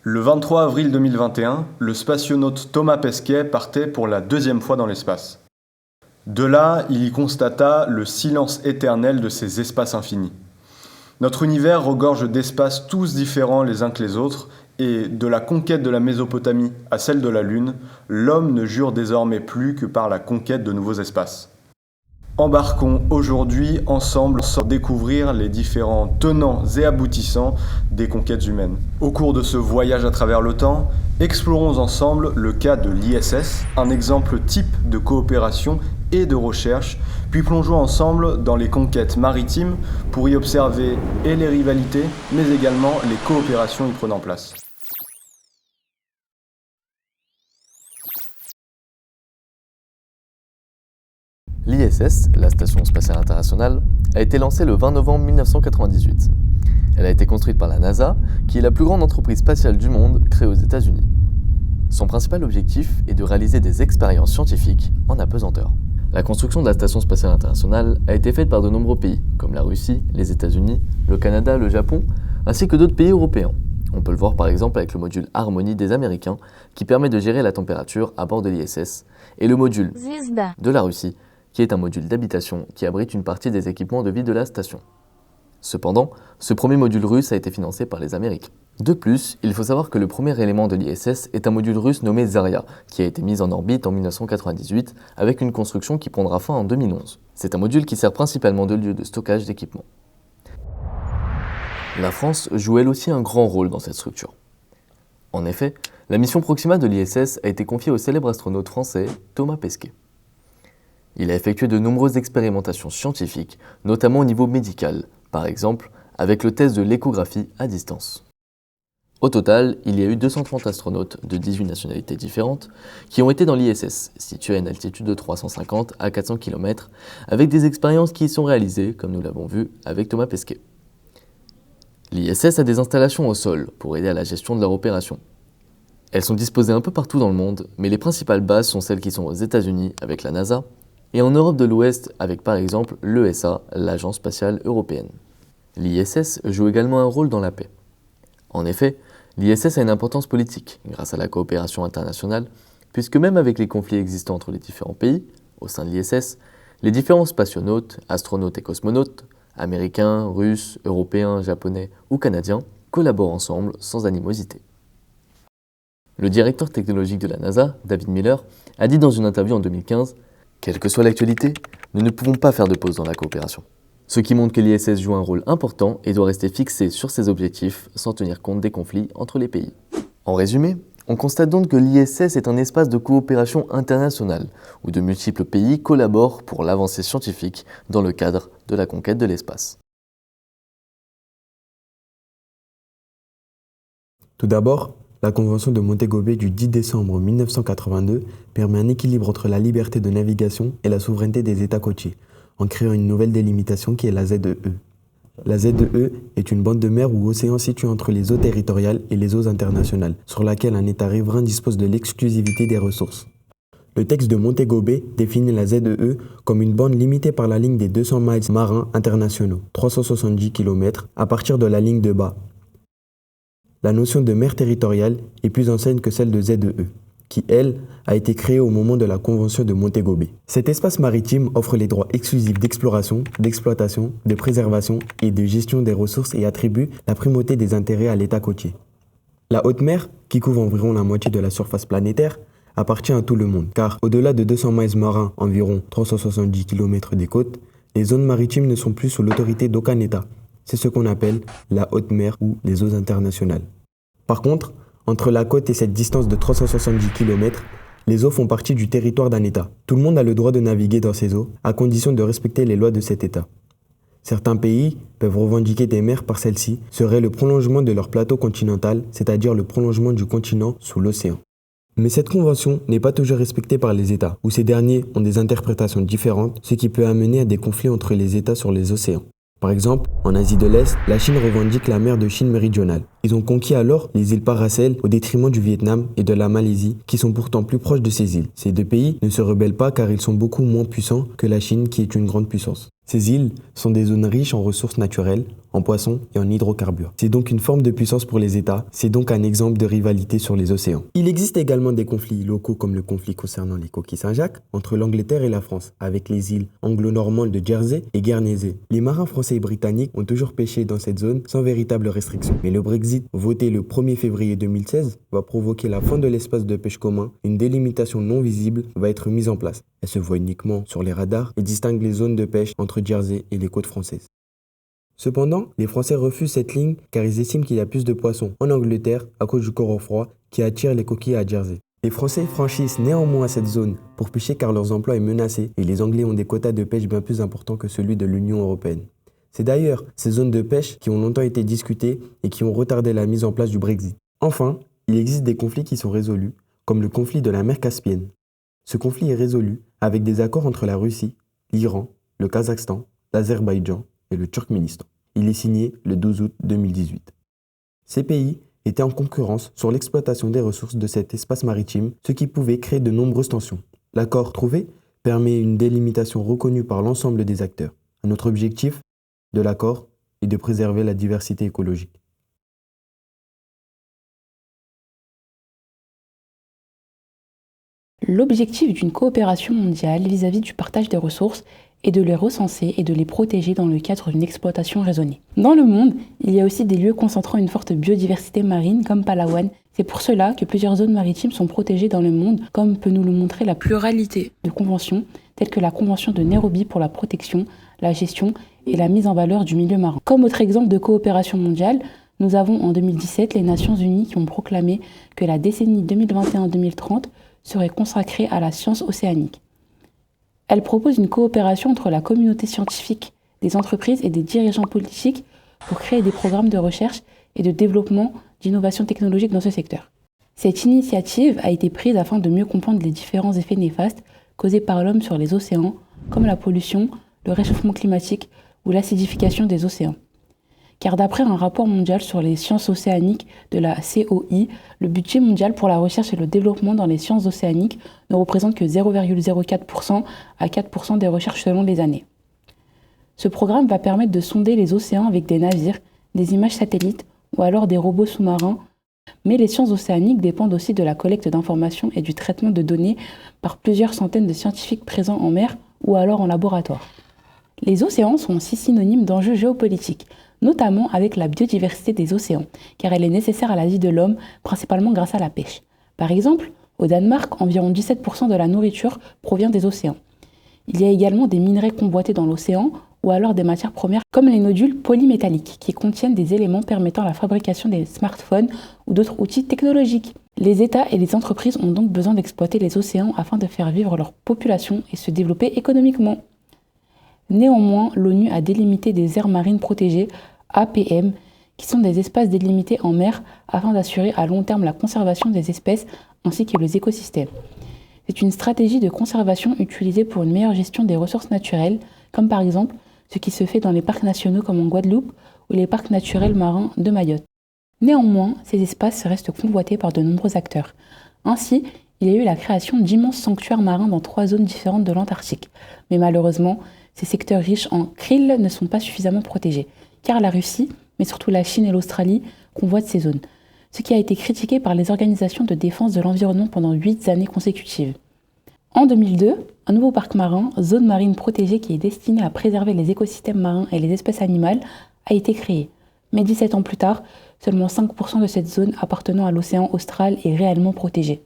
Le 23 avril 2021, le spationaute Thomas Pesquet partait pour la deuxième fois dans l'espace. De là, il y constata le silence éternel de ces espaces infinis. Notre univers regorge d'espaces tous différents les uns que les autres, et de la conquête de la Mésopotamie à celle de la Lune, l'homme ne jure désormais plus que par la conquête de nouveaux espaces. Embarquons aujourd'hui ensemble pour découvrir les différents tenants et aboutissants des conquêtes humaines. Au cours de ce voyage à travers le temps, explorons ensemble le cas de l'ISS, un exemple type de coopération et de recherche, puis plongeons ensemble dans les conquêtes maritimes pour y observer et les rivalités, mais également les coopérations y prenant place. L'ISS, la Station spatiale internationale, a été lancée le 20 novembre 1998. Elle a été construite par la NASA, qui est la plus grande entreprise spatiale du monde créée aux États-Unis. Son principal objectif est de réaliser des expériences scientifiques en apesanteur. La construction de la Station spatiale internationale a été faite par de nombreux pays, comme la Russie, les États-Unis, le Canada, le Japon, ainsi que d'autres pays européens. On peut le voir par exemple avec le module Harmony des Américains, qui permet de gérer la température à bord de l'ISS, et le module de la Russie, qui est un module d'habitation qui abrite une partie des équipements de vie de la station. Cependant, ce premier module russe a été financé par les Américains. De plus, il faut savoir que le premier élément de l'ISS est un module russe nommé Zarya, qui a été mis en orbite en 1998 avec une construction qui prendra fin en 2011. C'est un module qui sert principalement de lieu de stockage d'équipements. La France joue elle aussi un grand rôle dans cette structure. En effet, la mission Proxima de l'ISS a été confiée au célèbre astronaute français Thomas Pesquet. Il a effectué de nombreuses expérimentations scientifiques, notamment au niveau médical, par exemple avec le test de l'échographie à distance. Au total, il y a eu 230 astronautes de 18 nationalités différentes qui ont été dans l'ISS, situé à une altitude de 350 à 400 km, avec des expériences qui y sont réalisées, comme nous l'avons vu avec Thomas Pesquet. L'ISS a des installations au sol pour aider à la gestion de leur opération. Elles sont disposées un peu partout dans le monde, mais les principales bases sont celles qui sont aux États-Unis avec la NASA, et en Europe de l'Ouest avec par exemple l'ESA, l'Agence spatiale européenne. L'ISS joue également un rôle dans la paix. En effet, l'ISS a une importance politique grâce à la coopération internationale, puisque même avec les conflits existants entre les différents pays, au sein de l'ISS, les différents spationautes, astronautes et cosmonautes, américains, russes, européens, japonais ou canadiens, collaborent ensemble sans animosité. Le directeur technologique de la NASA, David Miller, a dit dans une interview en 2015 « Quelle que soit l'actualité, nous ne pouvons pas faire de pause dans la coopération. Ce qui montre que l'ISS joue un rôle important et doit rester fixé sur ses objectifs sans tenir compte des conflits entre les pays. » En résumé, on constate donc que l'ISS est un espace de coopération internationale où de multiples pays collaborent pour l'avancée scientifique dans le cadre de la conquête de l'espace. Tout d'abord, la Convention de Montego Bay du 10 décembre 1982 permet un équilibre entre la liberté de navigation et la souveraineté des États côtiers, en créant une nouvelle délimitation qui est la ZEE. La ZEE est une bande de mer ou océan située entre les eaux territoriales et les eaux internationales, sur laquelle un État riverain dispose de l'exclusivité des ressources. Le texte de Montego Bay définit la ZEE comme une bande limitée par la ligne des 200 miles marins internationaux, 370 km, à partir de la ligne de bas. La notion de mer territoriale est plus ancienne que celle de ZEE, qui, elle, a été créée au moment de la Convention de Montego Bay. Cet espace maritime offre les droits exclusifs d'exploration, d'exploitation, de préservation et de gestion des ressources et attribue la primauté des intérêts à l'État côtier. La haute mer, qui couvre environ la moitié de la surface planétaire, appartient à tout le monde, car au-delà de 200 miles marins, environ 370 km des côtes, les zones maritimes ne sont plus sous l'autorité d'aucun État. C'est ce qu'on appelle la haute mer ou les eaux internationales. Par contre, entre la côte et cette distance de 370 km, les eaux font partie du territoire d'un État. Tout le monde a le droit de naviguer dans ces eaux, à condition de respecter les lois de cet État. Certains pays peuvent revendiquer des mers par celles-ci, serait le prolongement de leur plateau continental, c'est-à-dire le prolongement du continent sous l'océan. Mais cette convention n'est pas toujours respectée par les États, où ces derniers ont des interprétations différentes, ce qui peut amener à des conflits entre les États sur les océans. Par exemple, en Asie de l'Est, la Chine revendique la mer de Chine méridionale. Ils ont conquis alors les îles Paracel au détriment du Vietnam et de la Malaisie, qui sont pourtant plus proches de ces îles. Ces deux pays ne se rebellent pas car ils sont beaucoup moins puissants que la Chine qui est une grande puissance. Ces îles sont des zones riches en ressources naturelles, en poissons et en hydrocarbures. C'est donc une forme de puissance pour les États, c'est donc un exemple de rivalité sur les océans. Il existe également des conflits locaux comme le conflit concernant les coquilles Saint-Jacques entre l'Angleterre et la France, avec les îles anglo-normandes de Jersey et Guernesey. Les marins français et britanniques ont toujours pêché dans cette zone sans véritable restriction. Mais le Brexit, voté le 1er février 2016, va provoquer la fin de l'espace de pêche commun. Une délimitation non visible va être mise en place. Elle se voit uniquement sur les radars et distingue les zones de pêche entre Jersey et les côtes françaises. Cependant, les Français refusent cette ligne car ils estiment qu'il y a plus de poissons en Angleterre à cause du courant froid qui attire les coquilles à Jersey. Les Français franchissent néanmoins cette zone pour pêcher car leur emploi est menacé et les Anglais ont des quotas de pêche bien plus importants que celui de l'Union européenne. C'est d'ailleurs ces zones de pêche qui ont longtemps été discutées et qui ont retardé la mise en place du Brexit. Enfin, il existe des conflits qui sont résolus, comme le conflit de la mer Caspienne. Ce conflit est résolu avec des accords entre la Russie, l'Iran, le Kazakhstan, l'Azerbaïdjan et le Turkménistan. Il est signé le 12 août 2018. Ces pays étaient en concurrence sur l'exploitation des ressources de cet espace maritime, ce qui pouvait créer de nombreuses tensions. L'accord trouvé permet une délimitation reconnue par l'ensemble des acteurs. Un autre objectif de l'accord est de préserver la diversité écologique. L'objectif d'une coopération mondiale vis-à-vis du partage des ressources est de les recenser et de les protéger dans le cadre d'une exploitation raisonnée. Dans le monde, il y a aussi des lieux concentrant une forte biodiversité marine comme Palawan. C'est pour cela que plusieurs zones maritimes sont protégées dans le monde, comme peut nous le montrer la pluralité de conventions, telles que la Convention de Nairobi pour la protection, la gestion et la mise en valeur du milieu marin. Comme autre exemple de coopération mondiale, nous avons en 2017 les Nations Unies qui ont proclamé que la décennie 2021-2030 serait consacrée à la science océanique. Elle propose une coopération entre la communauté scientifique, des entreprises et des dirigeants politiques pour créer des programmes de recherche et de développement d'innovation technologique dans ce secteur. Cette initiative a été prise afin de mieux comprendre les différents effets néfastes causés par l'homme sur les océans, comme la pollution, le réchauffement climatique ou l'acidification des océans. Car d'après un rapport mondial sur les sciences océaniques de la COI, le budget mondial pour la recherche et le développement dans les sciences océaniques ne représente que 0,04% à 4% des recherches selon les années. Ce programme va permettre de sonder les océans avec des navires, des images satellites ou alors des robots sous-marins, mais les sciences océaniques dépendent aussi de la collecte d'informations et du traitement de données par plusieurs centaines de scientifiques présents en mer ou alors en laboratoire. Les océans sont aussi synonymes d'enjeux géopolitiques, notamment avec la biodiversité des océans, car elle est nécessaire à la vie de l'homme, principalement grâce à la pêche. Par exemple, au Danemark, environ 17% de la nourriture provient des océans. Il y a également des minerais convoités dans l'océan, ou alors des matières premières comme les nodules polymétalliques, qui contiennent des éléments permettant la fabrication des smartphones ou d'autres outils technologiques. Les États et les entreprises ont donc besoin d'exploiter les océans afin de faire vivre leur population et se développer économiquement. Néanmoins, l'ONU a délimité des aires marines protégées, APM, qui sont des espaces délimités en mer afin d'assurer à long terme la conservation des espèces ainsi que les écosystèmes. C'est une stratégie de conservation utilisée pour une meilleure gestion des ressources naturelles, comme par exemple ce qui se fait dans les parcs nationaux comme en Guadeloupe ou les parcs naturels marins de Mayotte. Néanmoins, ces espaces restent convoités par de nombreux acteurs. Ainsi, il y a eu la création d'immenses sanctuaires marins dans 3 zones différentes de l'Antarctique. Mais malheureusement, ces secteurs riches en krill ne sont pas suffisamment protégés, car la Russie, mais surtout la Chine et l'Australie, convoitent ces zones, ce qui a été critiqué par les organisations de défense de l'environnement pendant 8 années consécutives. En 2002, un nouveau parc marin, zone marine protégée qui est destiné à préserver les écosystèmes marins et les espèces animales, a été créé. Mais 17 ans plus tard, seulement 5% de cette zone appartenant à l'océan austral est réellement protégée.